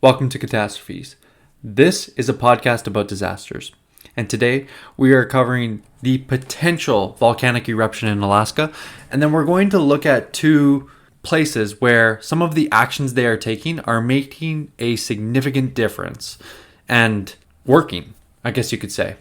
Welcome to Catastrophes. This is a podcast about disasters, and today we are covering the potential volcanic eruption in Alaska, and then we're going to look at two places where some of the actions they are taking are making a significant difference and working, I guess you could say.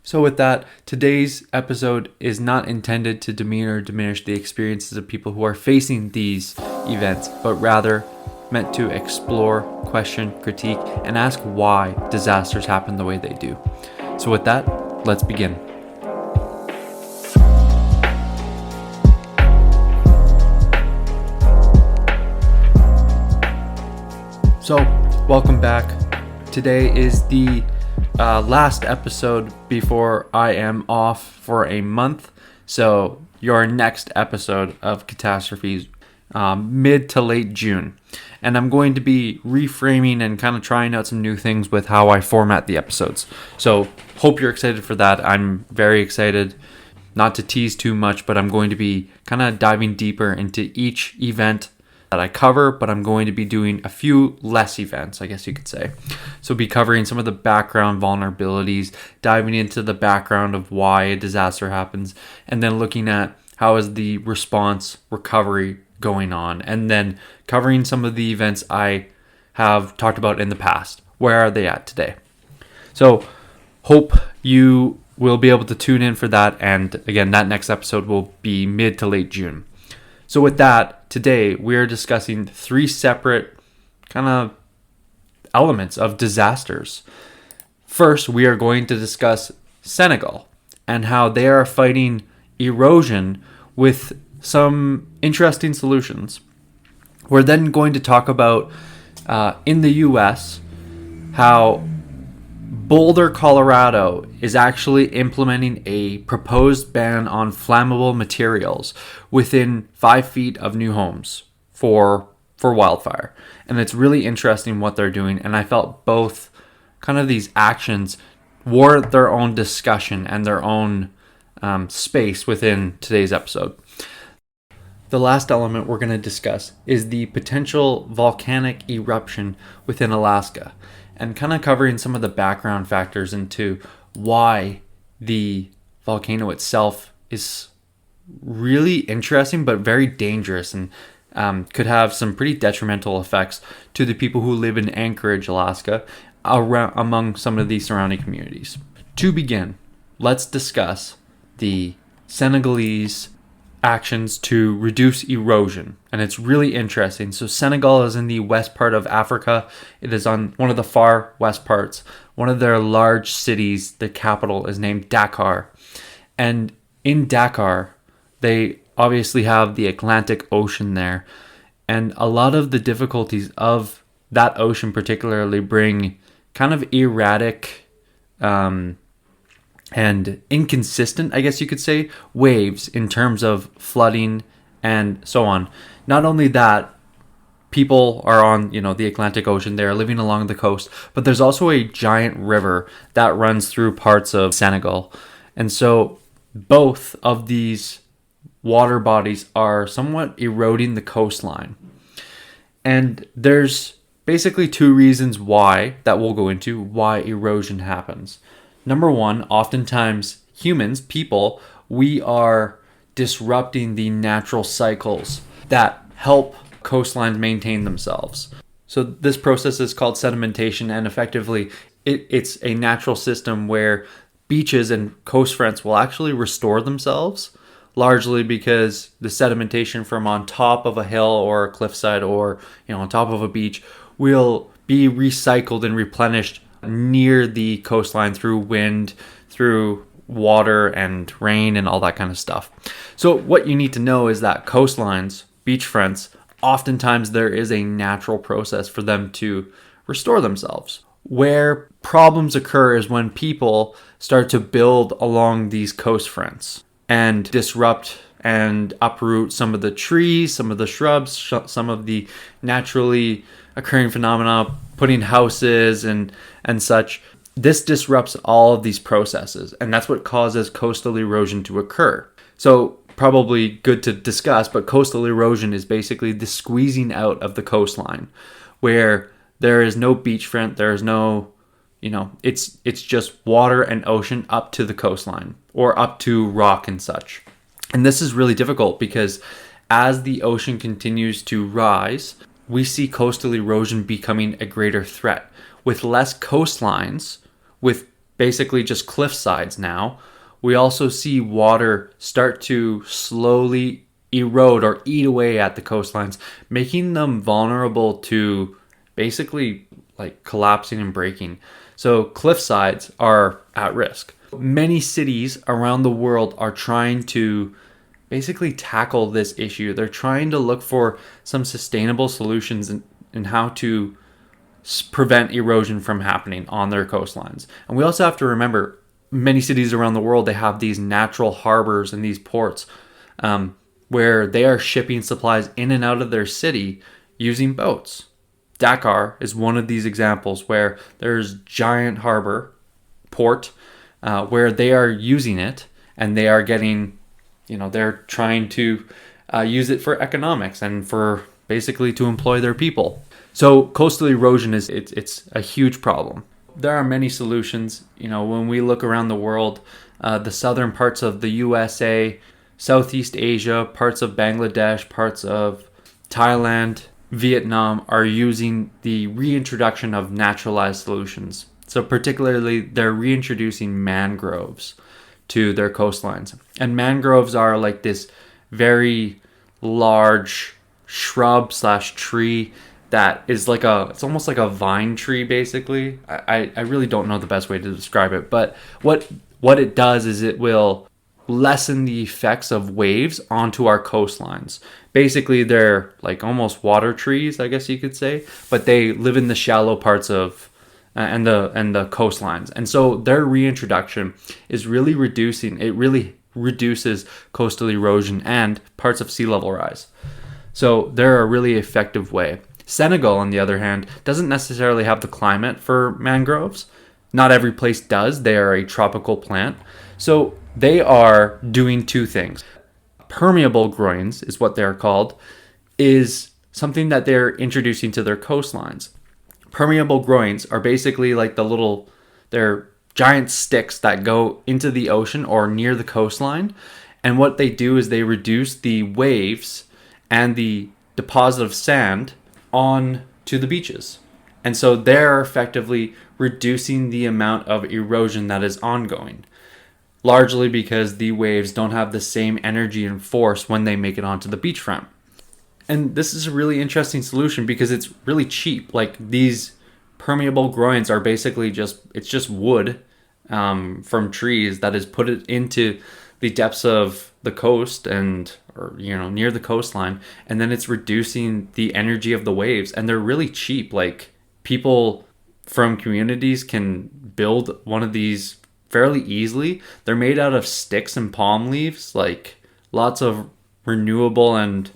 So with that, today's episode is not intended to demean or diminish the experiences of people who are facing these events, but rather meant to explore, question, critique, and ask why disasters happen the way they do. So with that, let's begin. So, welcome back. Today is the last episode before I am off for a month. So, your next episode of Catastrophes, mid to late June. And I'm going to be reframing and kind of trying out some new things with how I format the episodes. So, hope you're excited for that. I'm very excited. Not to tease too much, but I'm going to be kind of diving deeper into each event that I cover, but I'm going to be doing a few less events, I guess you could say. So be covering some of the background vulnerabilities, diving into the background of why a disaster happens, and then looking at how is the response recovery going on, and then covering some of the events I have talked about in the past. Where are they at today? So hope you will be able to tune in for that, and again, that next episode will be mid to late June. So with that, today we are discussing three separate kind of elements of disasters. First, we are going to discuss Senegal and how they are fighting erosion with some interesting solutions. We're then going to talk about in the US how Boulder, Colorado is actually implementing a proposed ban on flammable materials within 5 feet of new homes for wildfire. And it's really interesting what they're doing. And I felt both kind of these actions warrant their own discussion and their own space within today's episode. The last element we're going to discuss is the potential volcanic eruption within Alaska, and kind of covering some of the background factors into why the volcano itself is really interesting but very dangerous, and could have some pretty detrimental effects to the people who live in Anchorage, Alaska, among some of the surrounding communities. To begin, let's discuss the Senegalese actions to reduce erosion, and it's really interesting. So Senegal is in the west part of Africa. It is on one of the far west parts. One of their large cities, the capital, is named Dakar, and in Dakar they obviously have the Atlantic Ocean there, and a lot of the difficulties of that ocean particularly bring kind of erratic and inconsistent, I guess you could say, waves in terms of flooding and so on. Not only that, people are on, the Atlantic Ocean, they're living along the coast, but there's also a giant river that runs through parts of Senegal. And so both of these water bodies are somewhat eroding the coastline. And there's basically two reasons why that we'll go into why erosion happens. Number one, oftentimes humans, people, we are disrupting the natural cycles that help coastlines maintain themselves. So this process is called sedimentation, and effectively it's a natural system where beaches and coast fronts will actually restore themselves, largely because the sedimentation from on top of a hill or a cliffside or on top of a beach will be recycled and replenished near the coastline through wind, through water and rain and all that kind of stuff. So what you need to know is that coastlines, beachfronts, oftentimes there is a natural process for them to restore themselves. Where problems occur is when people start to build along these coast fronts and disrupt and uproot some of the trees, some of the shrubs, some of the naturally occurring phenomena, putting houses and such. This disrupts all of these processes, and that's what causes coastal erosion to occur. So probably good to discuss, but coastal erosion is basically the squeezing out of the coastline, where There is no beachfront. There is no, it's just water and ocean up to the coastline or up to rock and such. And this is really difficult because as the ocean continues to rise, we see coastal erosion becoming a greater threat. With less coastlines, with basically just cliff sides now, we also see water start to slowly erode or eat away at the coastlines, making them vulnerable to basically like collapsing and breaking. So cliff sides are at risk. Many cities around the world are trying to basically tackle this issue. They're trying to look for some sustainable solutions in how to prevent erosion from happening on their coastlines. And we also have to remember, many cities around the world, they have these natural harbors and these ports where they are shipping supplies in and out of their city using boats. Dakar is one of these examples where there's giant harbor port where they are using it, and they are getting, they're trying to use it for economics and for basically to employ their people. So coastal erosion it's a huge problem. There are many solutions. When we look around the world, the southern parts of the USA, Southeast Asia, parts of Bangladesh, parts of Thailand, Vietnam are using the reintroduction of naturalized solutions. So particularly, they're reintroducing mangroves to their coastlines. And mangroves are like this very large shrub / tree that is it's almost like a vine tree, basically. I really don't know the best way to describe it, but what it does is it will lessen the effects of waves onto our coastlines. Basically, they're like almost water trees, I guess you could say, but they live in the shallow parts of and the coastlines. And so their reintroduction is really reduces coastal erosion and parts of sea level rise. So they're a really effective way. Senegal, on the other hand, doesn't necessarily have the climate for mangroves. Not every place does. They are a tropical plant. So they are doing two things. Permeable groins is what they're called, is something that they're introducing to their coastlines. Permeable groins are basically like they're giant sticks that go into the ocean or near the coastline. And what they do is they reduce the waves and the deposit of sand on to the beaches. And so they're effectively reducing the amount of erosion that is ongoing, largely because the waves don't have the same energy and force when they make it onto the beachfront. And this is a really interesting solution because it's really cheap. Like, these permeable groins are basically just wood from trees that is put it into the depths of the coast or near the coastline, and then it's reducing the energy of the waves, and they're really cheap. Like, people from communities can build one of these fairly easily. They're made out of sticks and palm leaves, like lots of renewable and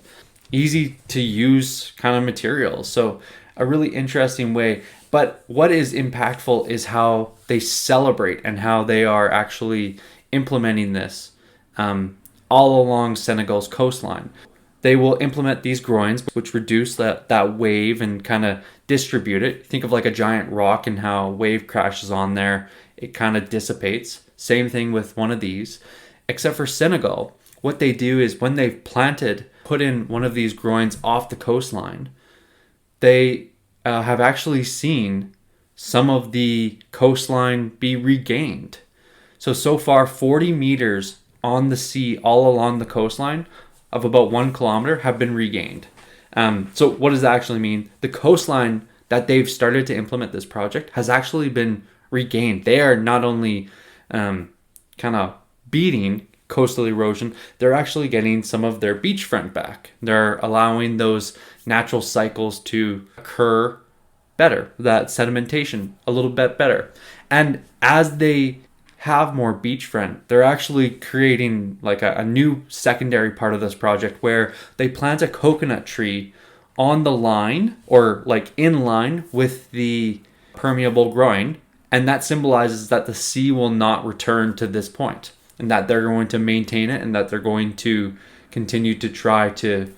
easy to use kind of materials. So a really interesting way. But what is impactful is how they celebrate and how they are actually implementing this all along Senegal's coastline. They will implement these groins, which reduce that wave and kind of distribute it. Think of like a giant rock and how wave crashes on there. It kind of dissipates. Same thing with one of these. Except for Senegal, what they do is when they've put in one of these groins off the coastline, they have actually seen some of the coastline be regained. So far, 40 meters on the sea all along the coastline of about 1 kilometer have been regained. So what does that actually mean? The coastline that they've started to implement this project has actually been regained. They are not only kind of beating coastal erosion, they're actually getting some of their beachfront back. They're allowing those natural cycles to occur better, that sedimentation a little bit better. And as they have more beachfront, they're actually creating like a new secondary part of this project where they plant a coconut tree on the line or like in line with the permeable groin, and that symbolizes that the sea will not return to this point and that they're going to maintain it and that they're going to continue to try to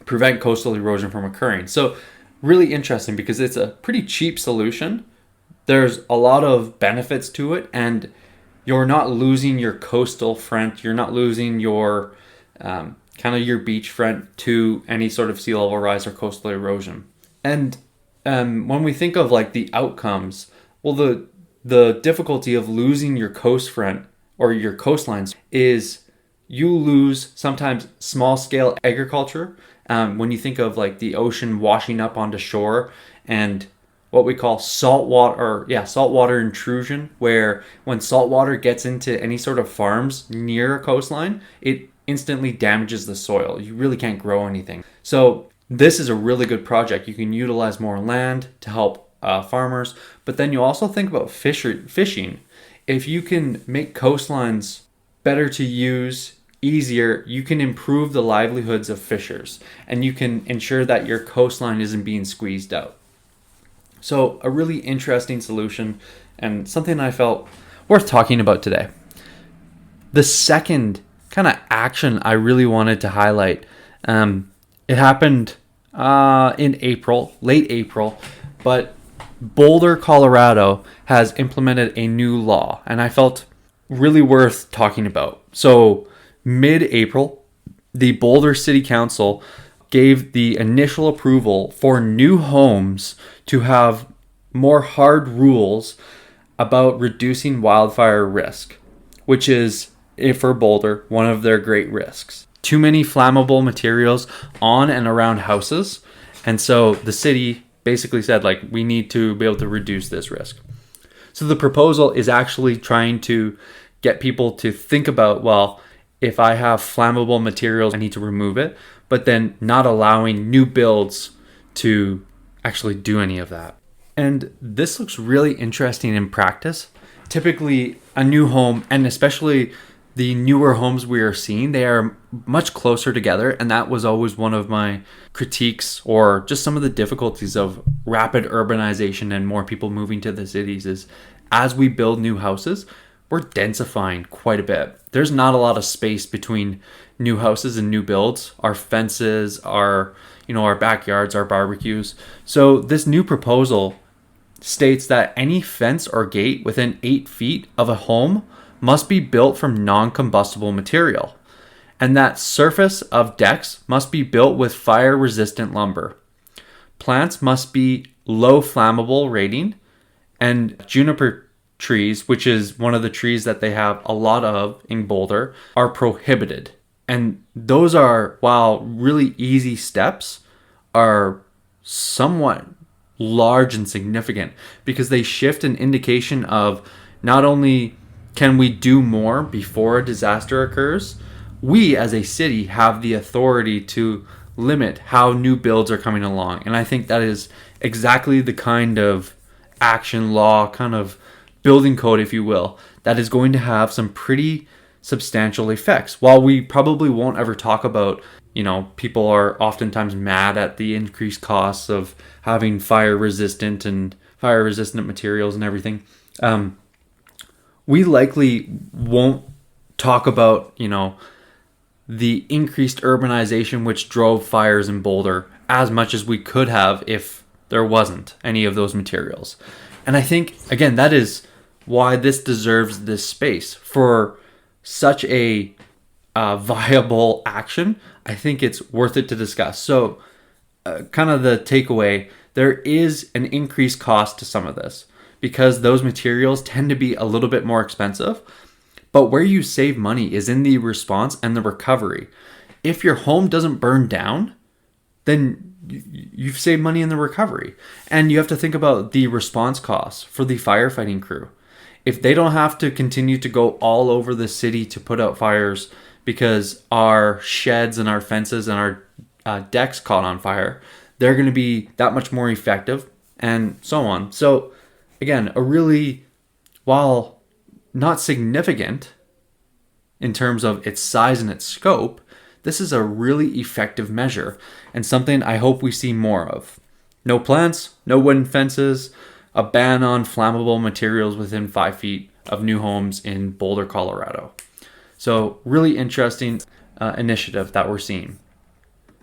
prevent coastal erosion from occurring. So really interesting because it's a pretty cheap solution. There's a lot of benefits to it, and you're not losing your coastal front. You're not losing your kind of your beach front to any sort of sea level rise or coastal erosion. And when we think of like the outcomes, well, the difficulty of losing your coast front or your coastlines is you lose sometimes small scale agriculture. When you think of like the ocean washing up onto shore and what we call saltwater intrusion, where when saltwater gets into any sort of farms near a coastline, it instantly damages the soil. You really can't grow anything. So this is a really good project. You can utilize more land to help farmers, but then you also think about fishing. If you can make coastlines better to use, easier, you can improve the livelihoods of fishers, and you can ensure that your coastline isn't being squeezed out. So a really interesting solution and something I felt worth talking about today. The second kind of action I really wanted to highlight, it happened in April, late April, but Boulder, Colorado has implemented a new law, and I felt really worth talking about. So mid-April, the Boulder City Council gave the initial approval for new homes to have more hard rules about reducing wildfire risk, which is, for Boulder, one of their great risks. Too many flammable materials on and around houses, and so the city basically said, like, we need to be able to reduce this risk. So the proposal is actually trying to get people to think about, well, if I have flammable materials, I need to remove it, but then not allowing new builds to actually do any of that. And this looks really interesting in practice. Typically, a new home, and especially the newer homes we are seeing, they are much closer together. And that was always one of my critiques, or just some of the difficulties of rapid urbanization and more people moving to the cities, is as we build new houses, we're densifying quite a bit. There's not a lot of space between new houses and new builds, our fences, our backyards, our barbecues. So this new proposal states that any fence or gate within 8 feet of a home must be built from non-combustible material, and that surface of decks must be built with fire-resistant lumber. Plants must be low flammable rating, and juniper trees, which is one of the trees that they have a lot of in Boulder, are prohibited. And those are, while really easy steps, are somewhat large and significant because they shift an indication of not only can we do more before a disaster occurs, we as a city have the authority to limit how new builds are coming along. And I think that is exactly the kind of action law, kind of building code, if you will, that is going to have some pretty substantial effects. While we probably won't ever talk about, people are oftentimes mad at the increased costs of having fire resistant materials and everything. We likely won't talk about, the increased urbanization which drove fires in Boulder as much as we could have if there wasn't any of those materials. And I think, again, that is why this deserves this space for such a viable action. I think it's worth it to discuss. So kind of the takeaway, there is an increased cost to some of this because those materials tend to be a little bit more expensive. But where you save money is in the response and the recovery. If your home doesn't burn down, then you've saved money in the recovery. And you have to think about the response costs for the firefighting crew. If they don't have to continue to go all over the city to put out fires because our sheds and our fences and our decks caught on fire, they're going to be that much more effective, and so on. So again, a really, while not significant in terms of its size and its scope, this is a really effective measure and something I hope we see more of. No plants, no wooden fences, a ban on flammable materials within 5 feet of new homes in Boulder, Colorado. So really interesting initiative that we're seeing.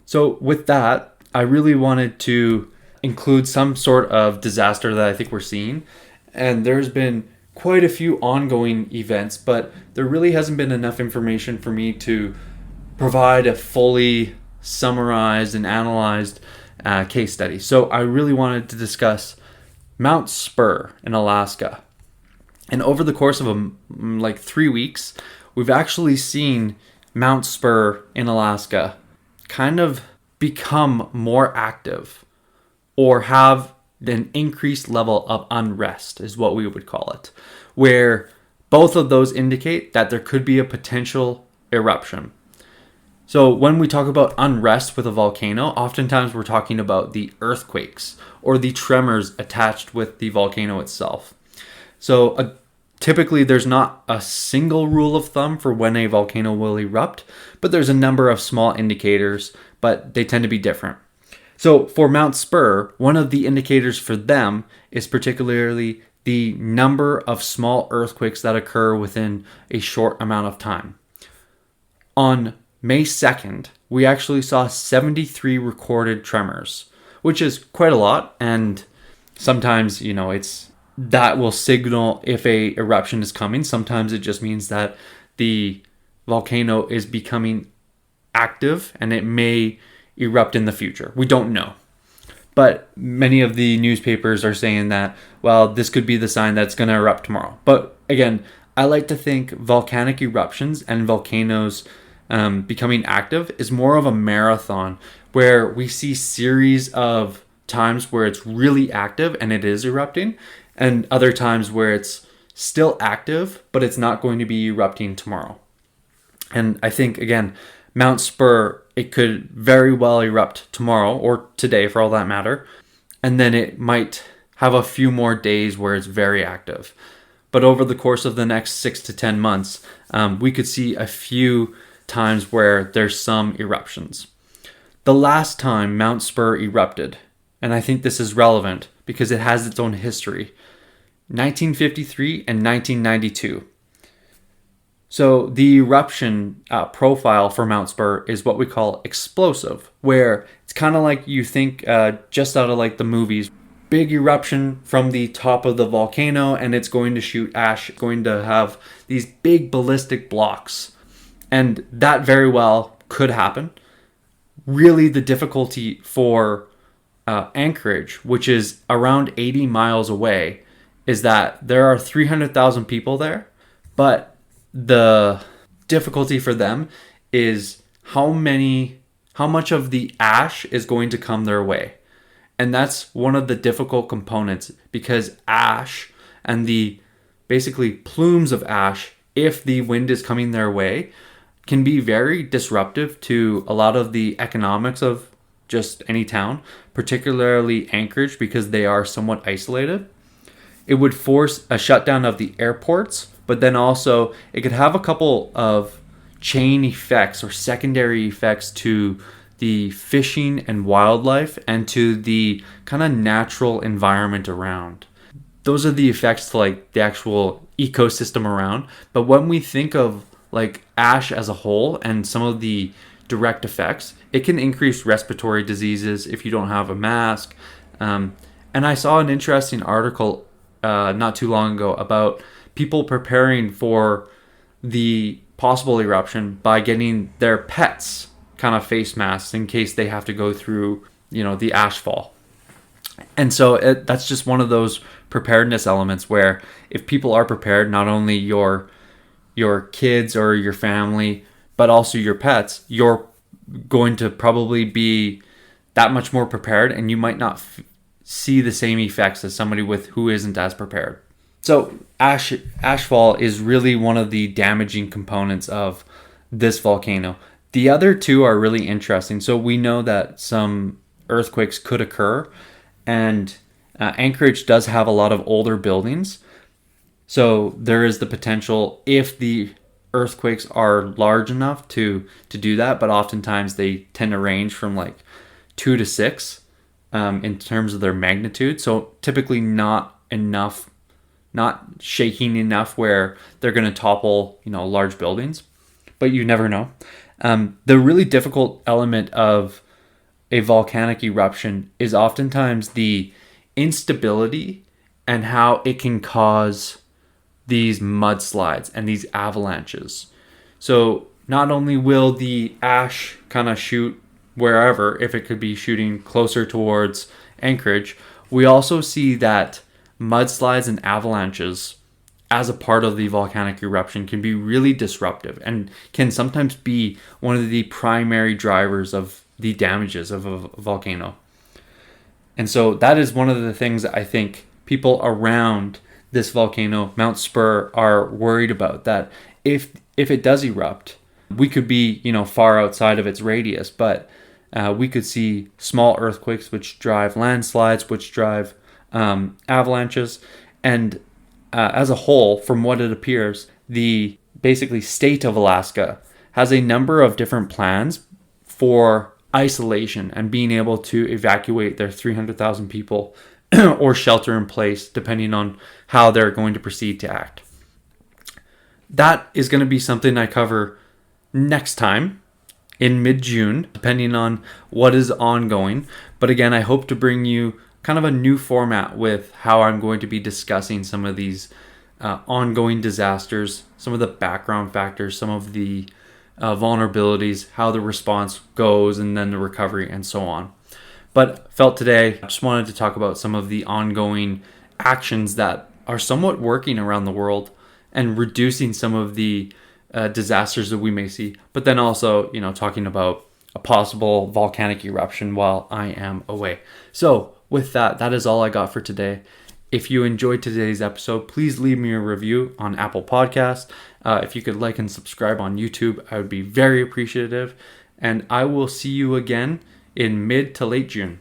So with that, I really wanted to include some sort of disaster that I think we're seeing. And there's been quite a few ongoing events, but there really hasn't been enough information for me to provide a fully summarized and analyzed case study. So I really wanted to discuss Mount Spurr in Alaska. And over the course of 3 weeks, we've actually seen Mount Spurr in Alaska kind of become more active or have an increased level of unrest is what we would call it, where both of those indicate that there could be a potential eruption. So when we talk about unrest with a volcano, oftentimes we're talking about the earthquakes or the tremors attached with the volcano itself. So typically there's not a single rule of thumb for when a volcano will erupt, but there's a number of small indicators, but they tend to be different. So for Mount Spurr, one of the indicators for them is particularly the number of small earthquakes that occur within a short amount of time. On May 2nd, we actually saw 73 recorded tremors, which is quite a lot. And sometimes, that will signal if a eruption is coming. Sometimes it just means that the volcano is becoming active and it may erupt in the future. We don't know. But many of the newspapers are saying that, well, this could be the sign that it's going to erupt tomorrow. But again, I like to think volcanic eruptions and volcanoes becoming active is more of a marathon where we see series of times where it's really active and it is erupting, and other times where it's still active, but it's not going to be erupting tomorrow. And I think, again, Mount Spurr, it could very well erupt tomorrow or today for all that matter. And then it might have a few more days where it's very active. But over the course of the next 6 to 10 months, we could see a few times where there's some eruptions. The last time Mount Spurr erupted, and I think this is relevant because it has its own history, 1953 and 1992. So the eruption profile for Mount Spurr is what we call explosive, where it's kind of like you think just out of like the movies, big eruption from the top of the volcano and it's going to shoot ash, going to have these big ballistic blocks. And that very well could happen. Really the difficulty for Anchorage, which is around 80 miles away, is that there are 300,000 people there, but the difficulty for them is how much of the ash is going to come their way. And that's one of the difficult components, because ash and the basically plumes of ash, if the wind is coming their way, can be very disruptive to a lot of the economics of just any town, particularly Anchorage, because they are somewhat isolated. It would force a shutdown of the airports, but then also it could have a couple of chain effects or secondary effects to the fishing and wildlife and to the kind of natural environment around. Those are the effects to like the actual ecosystem around. But when we think of like ash as a whole and some of the direct effects, it can increase respiratory diseases if you don't have a mask. And I saw an interesting article not too long ago about people preparing for the possible eruption by getting their pets kind of face masks in case they have to go through, the ashfall. And so that's just one of those preparedness elements where if people are prepared, not only your kids or your family, but also your pets, you're going to probably be that much more prepared, and you might not see the same effects as somebody who isn't as prepared. So ashfall is really one of the damaging components of this volcano. The other two are really interesting. So we know that some earthquakes could occur, and Anchorage does have a lot of older buildings. So there is the potential if the earthquakes are large enough to do that, but oftentimes they tend to range from like 2 to 6 in terms of their magnitude. So typically not shaking enough where they're going to topple, large buildings, but you never know. The really difficult element of a volcanic eruption is oftentimes the instability and how it can cause these mudslides and these avalanches. So not only will the ash kind of shoot wherever, if it could be shooting closer towards Anchorage, we also see that mudslides and avalanches as a part of the volcanic eruption can be really disruptive and can sometimes be one of the primary drivers of the damages of a volcano. And so that is one of the things that I think people around this volcano, Mount Spurr, are worried about, that if it does erupt, we could be, far outside of its radius, but we could see small earthquakes which drive landslides, which drive avalanches. And as a whole, from what it appears, the basically state of Alaska has a number of different plans for isolation and being able to evacuate their 300,000 people or shelter in place, depending on how they're going to proceed to act. That is going to be something I cover next time in mid-June, depending on what is ongoing. But again, I hope to bring you kind of a new format with how I'm going to be discussing some of these ongoing disasters, some of the background factors, some of the vulnerabilities, how the response goes, and then the recovery, and so on. But felt today, I just wanted to talk about some of the ongoing actions that are somewhat working around the world and reducing some of the disasters that we may see. But then also, talking about a possible volcanic eruption while I am away. So with that is all I got for today. If you enjoyed today's episode, please leave me a review on Apple Podcasts. If you could like and subscribe on YouTube, I would be very appreciative. And I will see you again in mid to late June.